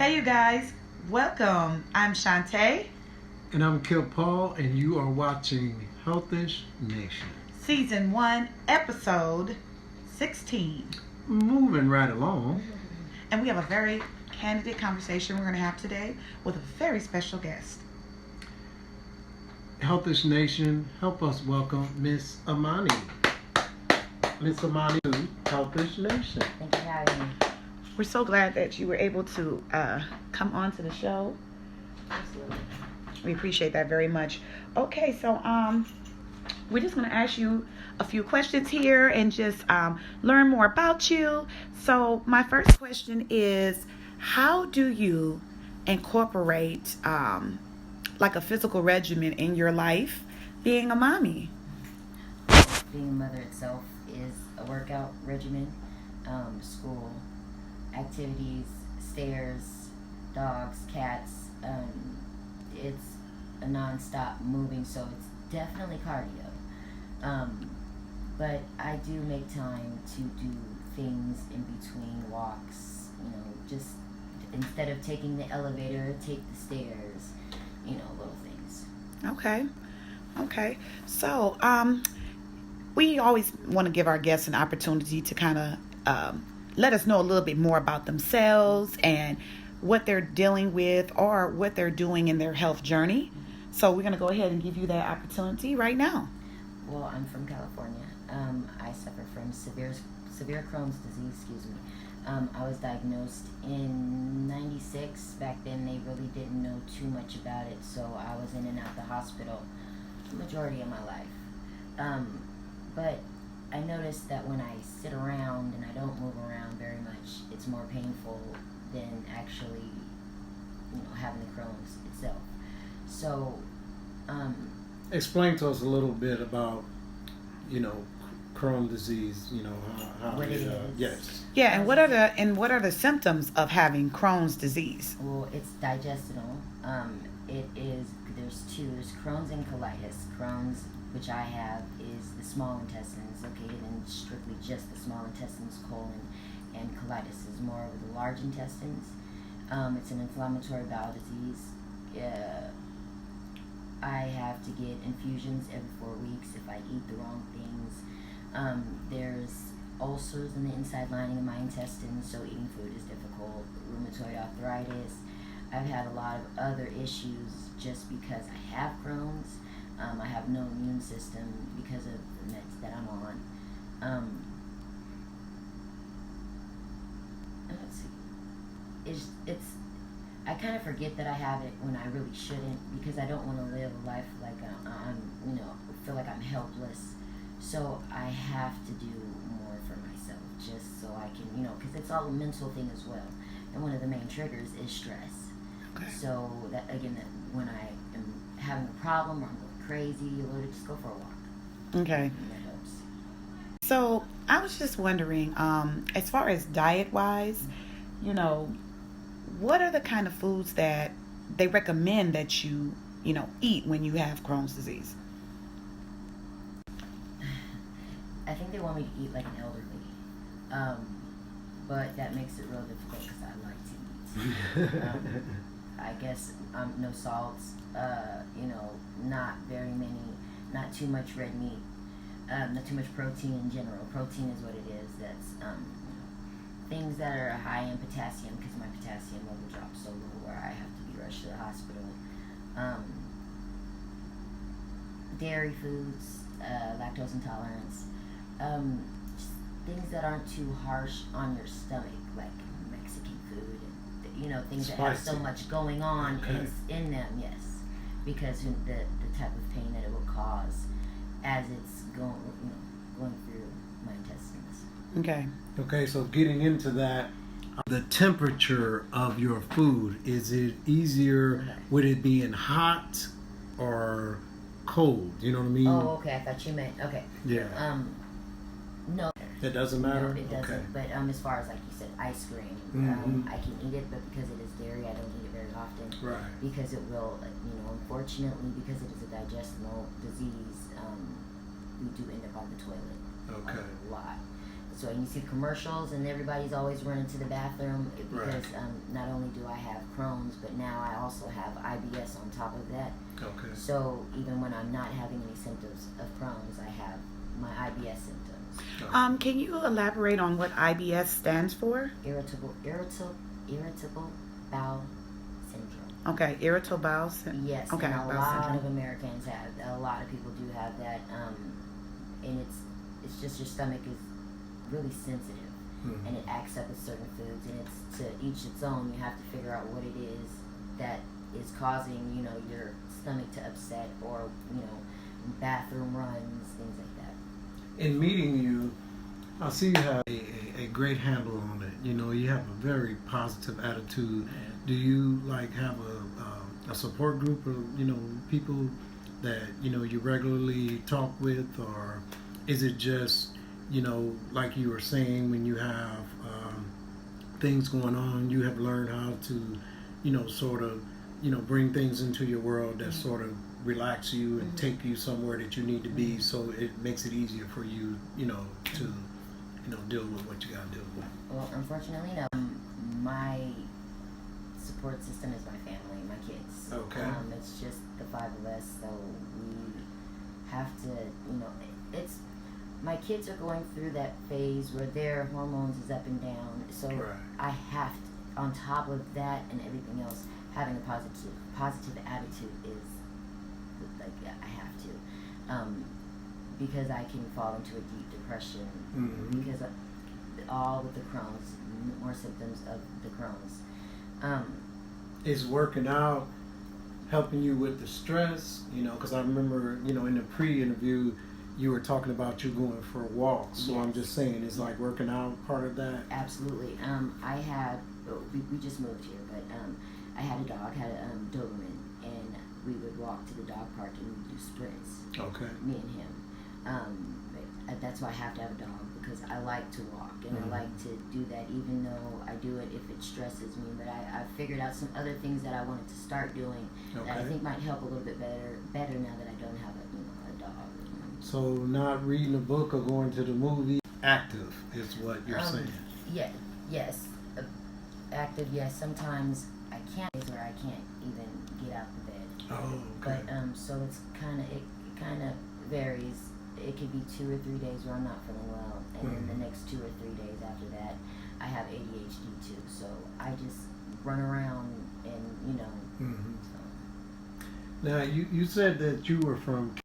Hey, you guys, welcome. I'm Shantae, And I'm Kil Paul, and you are watching Healthish Nation. Season 1, Episode 16. Moving right along. And we have a very candid conversation we're going to have today with a very special guest. Healthish Nation, help us welcome Miss Amani. Miss Amani to Healthish Nation. Thank you for having me. We're so glad that you were able to come on to the show. Absolutely. We appreciate that very much. Okay, so we're just going to ask you a few questions here and just learn more about you. So my first question is, how do you incorporate like a physical regimen in your life being a mommy? Being a mother itself is a workout regimen, school, activities, stairs, dogs, cats. It's a non-stop moving, so it's definitely cardio. But I do make time to do things in between walks, just instead of taking the elevator, take the stairs, little things. Okay. So, we always want to give our guests an opportunity to kind of let us know a little bit more about themselves and what they're dealing with or what they're doing in their health journey. So we're going to go ahead and give you that opportunity right now. Well, I'm from California. I suffer from severe Chrons disease, I was diagnosed in 96. Back then, they really didn't know too much about it, so I was in and out the hospital the majority of my life. But I noticed that when I sit around and I don't move around very much, it's more painful than actually, having the Crohn's itself. So, Explain to us a little bit about, Crohn's disease. How what it is. Yes. Yeah, and what are the symptoms of having Crohn's disease? Well, it's digestional. There's two. There's Crohn's and colitis. Crohn's, which I have, is the small intestines, located in strictly just the small intestines, colon, and colitis is more of the large intestines. It's an inflammatory bowel disease. I have to get infusions every 4 weeks if I eat the wrong things. There's ulcers in the inside lining of my intestines, so eating food is difficult. Rheumatoid arthritis. I've had a lot of other issues just because I have Crohn's. I have no immune system because of the meds that I'm on. Let's see. It's. I kind of forget that I have it when I really shouldn't, because I don't want to live a life like I'm feel like I'm helpless. So I have to do more for myself, just so I can, because it's all a mental thing as well. And one of the main triggers is stress. Okay. So that when I am having a problem or I'm going crazy, just go for a walk. Okay. And that helps. So I was just wondering, as far as diet-wise, what are the kind of foods that they recommend that you eat when you have Crohn's disease? I think they want me to eat like an elderly, but that makes it real difficult because I like to eat. I guess no salts, not too much red meat, not too much protein in general. Protein is what it is. That's things that are high in potassium, because my potassium level drops so low where I have to be rushed to the hospital. Dairy foods, lactose intolerance, just things that aren't too harsh on your stomach, like Mexican food, and things that have so much going on in them. Yes, because the type of pain that it will cause as it's going through my intestines. Okay, so getting into that, the temperature of your food, is it easier, would it be in hot or cold? You know what I mean? Oh, okay, I thought you meant, okay. Yeah. No. It doesn't matter? No, it doesn't. Okay. But as far as, like you said, ice cream, I can eat it, but because it is dairy, I don't eat it very often. Right. Because it will, unfortunately, because it is a digestible disease, we do end up on the toilet a lot. So you see commercials, and everybody's always running to the bathroom because Right. not only do I have Crohn's, but now I also have IBS on top of that. Okay. So even when I'm not having any symptoms of Crohn's, I have my IBS symptoms. Okay. Can you elaborate on what IBS stands for? Irritable bowel syndrome. Okay, irritable bowel syndrome. Yes, Okay, and a bowel lot syndrome. of Americans have. A lot of people do have that, and it's just your stomach is really sensitive, Mhm. and it acts up with certain foods, and it's to each its own. You have to figure out what it is that is causing your stomach to upset, or bathroom runs, things like that. In meeting you, I see you have a great handle on it. You have a very positive attitude. Do you like have a support group of people that you regularly talk with, or is it just like you were saying, when you have things going on, you have learned how to sort of bring things into your world that sort of relax you and take you somewhere that you need to be, so it makes it easier for you to deal with what you got to deal with. Well, unfortunately, no. My support system is my family, my kids. Okay. It's just the five of us, so we have to, it's, my kids are going through that phase where their hormones is up and down, so Right. I have to, on top of that and everything else, having a positive attitude is, like, I have to. Because I can fall into a deep depression Mhm. because of all with the Crohn's, more symptoms of the Crohn's. Is working out helping you with the stress? Because I remember in the pre-interview you were talking about you going for a walk. So I'm Yes. just saying, is like working out part of that? Absolutely. I had, we just moved here, but I had a dog, had a Doberman, and we would walk to the dog park and we'd do sprints, Okay. me and him. That's why I have to have a dog, because I like to walk, and I like to do that, even though I do it if it stresses me. But I figured out some other things that I wanted to start doing that I Okay. think might help a little bit better now that I don't have a dog. So not reading a book or going to the movie, active is what you're saying. Yeah, yes, active. Yes, sometimes I can't, where I can't even get out the bed. Oh, okay. But so it's it kind of varies. It could be 2 or 3 days where I'm not feeling well, and then the next 2 or 3 days after that, I have ADHD too. So I just run around and Mhm. So. Now you said that you were from,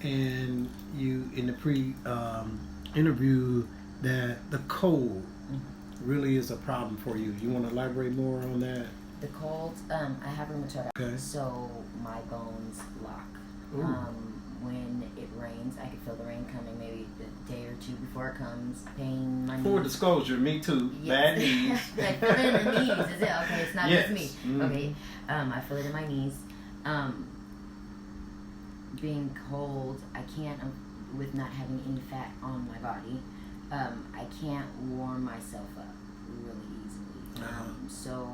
and you in the interview that the cold really is a problem for you. You want to elaborate more on that? The cold, I have rheumatoid Okay. so my bones lock. Ooh. When it rains, I can feel the rain coming maybe a day or two before it comes. Pain, my Full knees. disclosure, me too. Yes. Bad knees. I feel it in the knees. Is it okay? It's not Yes. just me. Mhm. Okay. I feel it in my knees. Being cold, I can't, with not having any fat on my body, I can't warm myself up really easily. So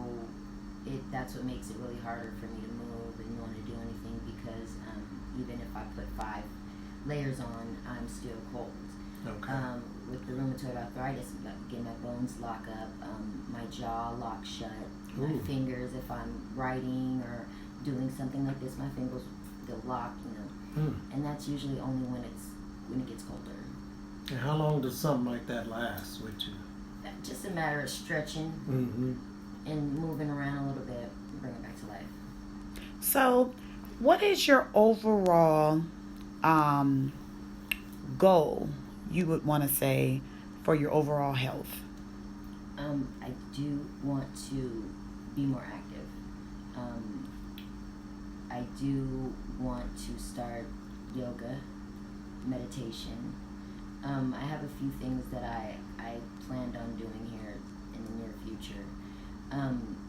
that's what makes it really harder for me to move and want to do anything, because even if I put 5 layers on, I'm still cold. Okay. With the rheumatoid arthritis, again, my bones lock up, my jaw locks shut, my Ooh. fingers, if I'm writing or doing something like this, my fingers, they'll lock, and that's usually only when it gets colder. And how long does something like that last with you? Just a matter of stretching Mm-hmm. and moving around a little bit, bring it back to life. So, what is your overall goal, you would want to say, for your overall health? I do want to be more active. I do want to start yoga, meditation. I have a few things that I planned on doing here in the near future,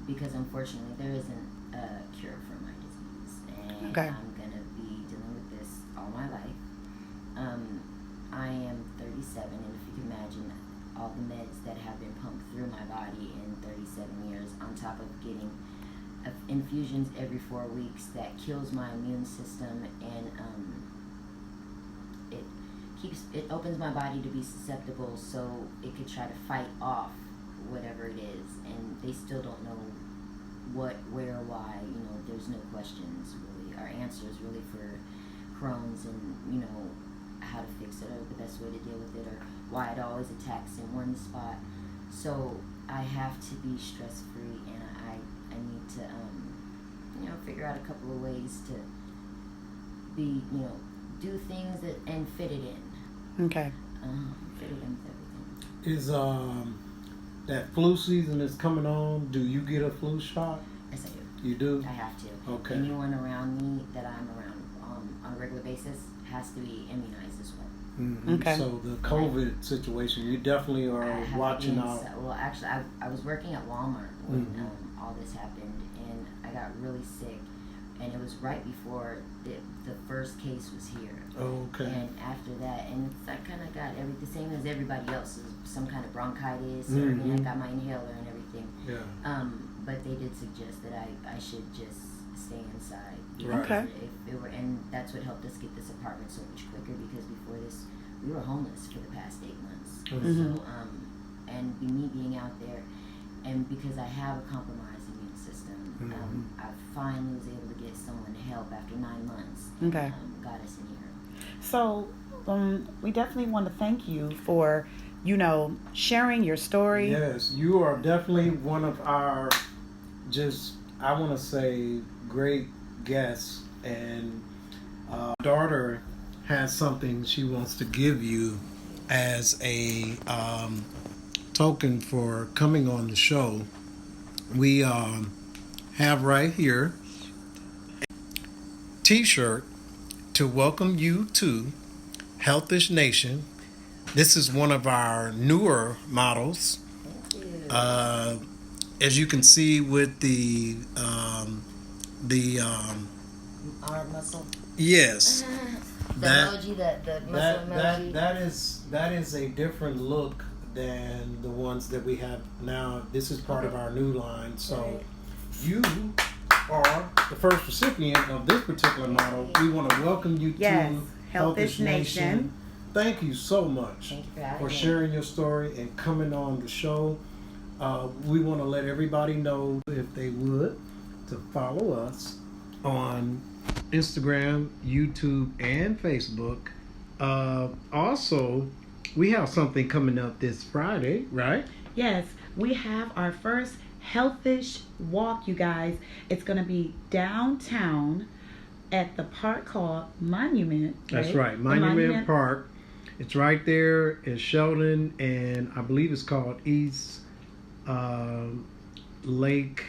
because unfortunately there isn't a cure for my disease, and Okay. I'm going to be dealing with this all my life. I am 37, and if you can imagine all the meds that have been pumped through my body in 37 years, on top of getting infusions every 4 weeks that kills my immune system, and it opens my body to be susceptible, so it could try to fight off whatever it is, and they still don't know what, where, why. There's no questions really, or answers really for Crohn's, and how to fix it, or the best way to deal with it, or why it always attacks in one spot. So I have to be stress free, and I need to figure out a couple of ways to be do things and fit it in. Okay. Fit it in with everything. Is that flu season is coming on? Do you get a flu shot? Yes, I do. You do? I have to. Okay. Anyone around me that I'm around on a regular basis has to be immunized as well. Mm-hmm. Okay. So the COVID situation, you definitely are watching out. Well, actually, I was working at Walmart when all this happened, and I got really sick, and it was right before the first case was here. Oh, okay. And after that, and I kind of got the same as everybody else, some kind of bronchitis, and I got my inhaler and everything. Yeah. But they did suggest that I should just stay inside. Right. Okay. And that's what helped us get this apartment so much quicker, because before this, we were homeless for the past 8 months. Mm-hmm. So, and me being out there, and because I have a compromised immune system, I finally was able to get someone to help after 9 months. Okay. Got us in here. So we definitely want to thank you for, sharing your story. Yes, you are definitely one of our, I want to say, great guests. And daughter has something she wants to give you as a token for coming on the show. We have right here a t-shirt to welcome you to Healthish Nation. This is one of our newer models. As you can see with the Arm muscle. yes, The emoji, the muscle emoji. that is a different look than the ones that we have now. This is part of our new line. So you are the first recipient of this particular model. We want to welcome you to Healthish Nation. Thank you so much Thank you for for sharing your story and coming on the show. We want to let everybody know, if they would, to follow us on Instagram, YouTube, and Facebook. Also, we have something coming up this Friday, right? Yes, we have our first Healthish walk, you guys. It's going to be downtown at the park called Monument. That's right, Monument Park. It's right there in Sheldon, and I believe it's called East Lake.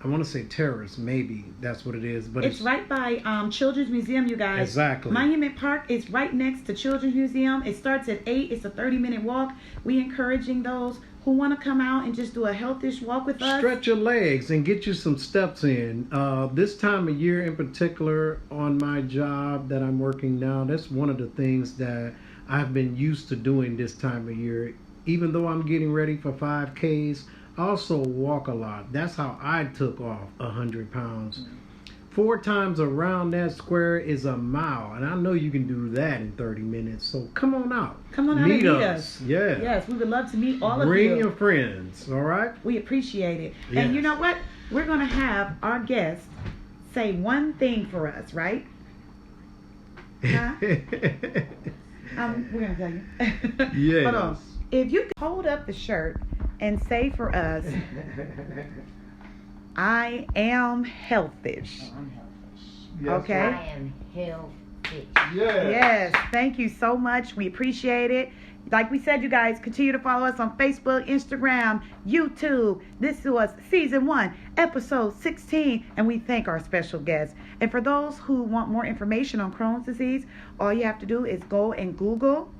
I want to say Terrace, maybe that's what it is, but it's right by Children's Museum, you guys. Exactly. Monument Park is right next to Children's Museum. It starts at 8. It's a 30-minute walk. We encouraging those who want to come out and just do a healthish walk with us. Stretch your legs and get you some steps in. This time of year in particular, on my job that I'm working now, that's one of the things that I've been used to doing this time of year. Even though I'm getting ready for 5Ks, I also walk a lot. That's how I took off 100 pounds. 4 times around that square is a mile, and I know you can do that in 30 minutes. So come on out. Come on out and meet us. Yeah. Yes, we would love to meet all of you. Bring your friends, all right? We appreciate it. Yes. And you know what? We're going to have our guests say one thing for us, right? Huh? We're going to tell you. Yes. Hold on. If you could hold up the shirt and say for us, I am healthish. Oh, I'm healthish. Yes, Okay. I am healthish. Yes, thank you so much. We appreciate it. Like we said, you guys, continue to follow us on Facebook, Instagram, YouTube. This was Season 1, Episode 16, and we thank our special guests. And for those who want more information on Crohn's disease, all you have to do is go and Google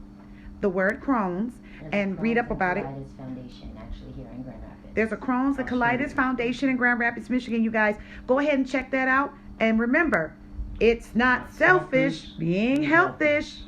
the word Crohn's and read up about it. Foundation, actually, here in Grand Rapids. There's a Crohn's and Colitis Foundation in Grand Rapids, Michigan. You guys, go ahead and check that out. And remember, it's not selfish being healthish.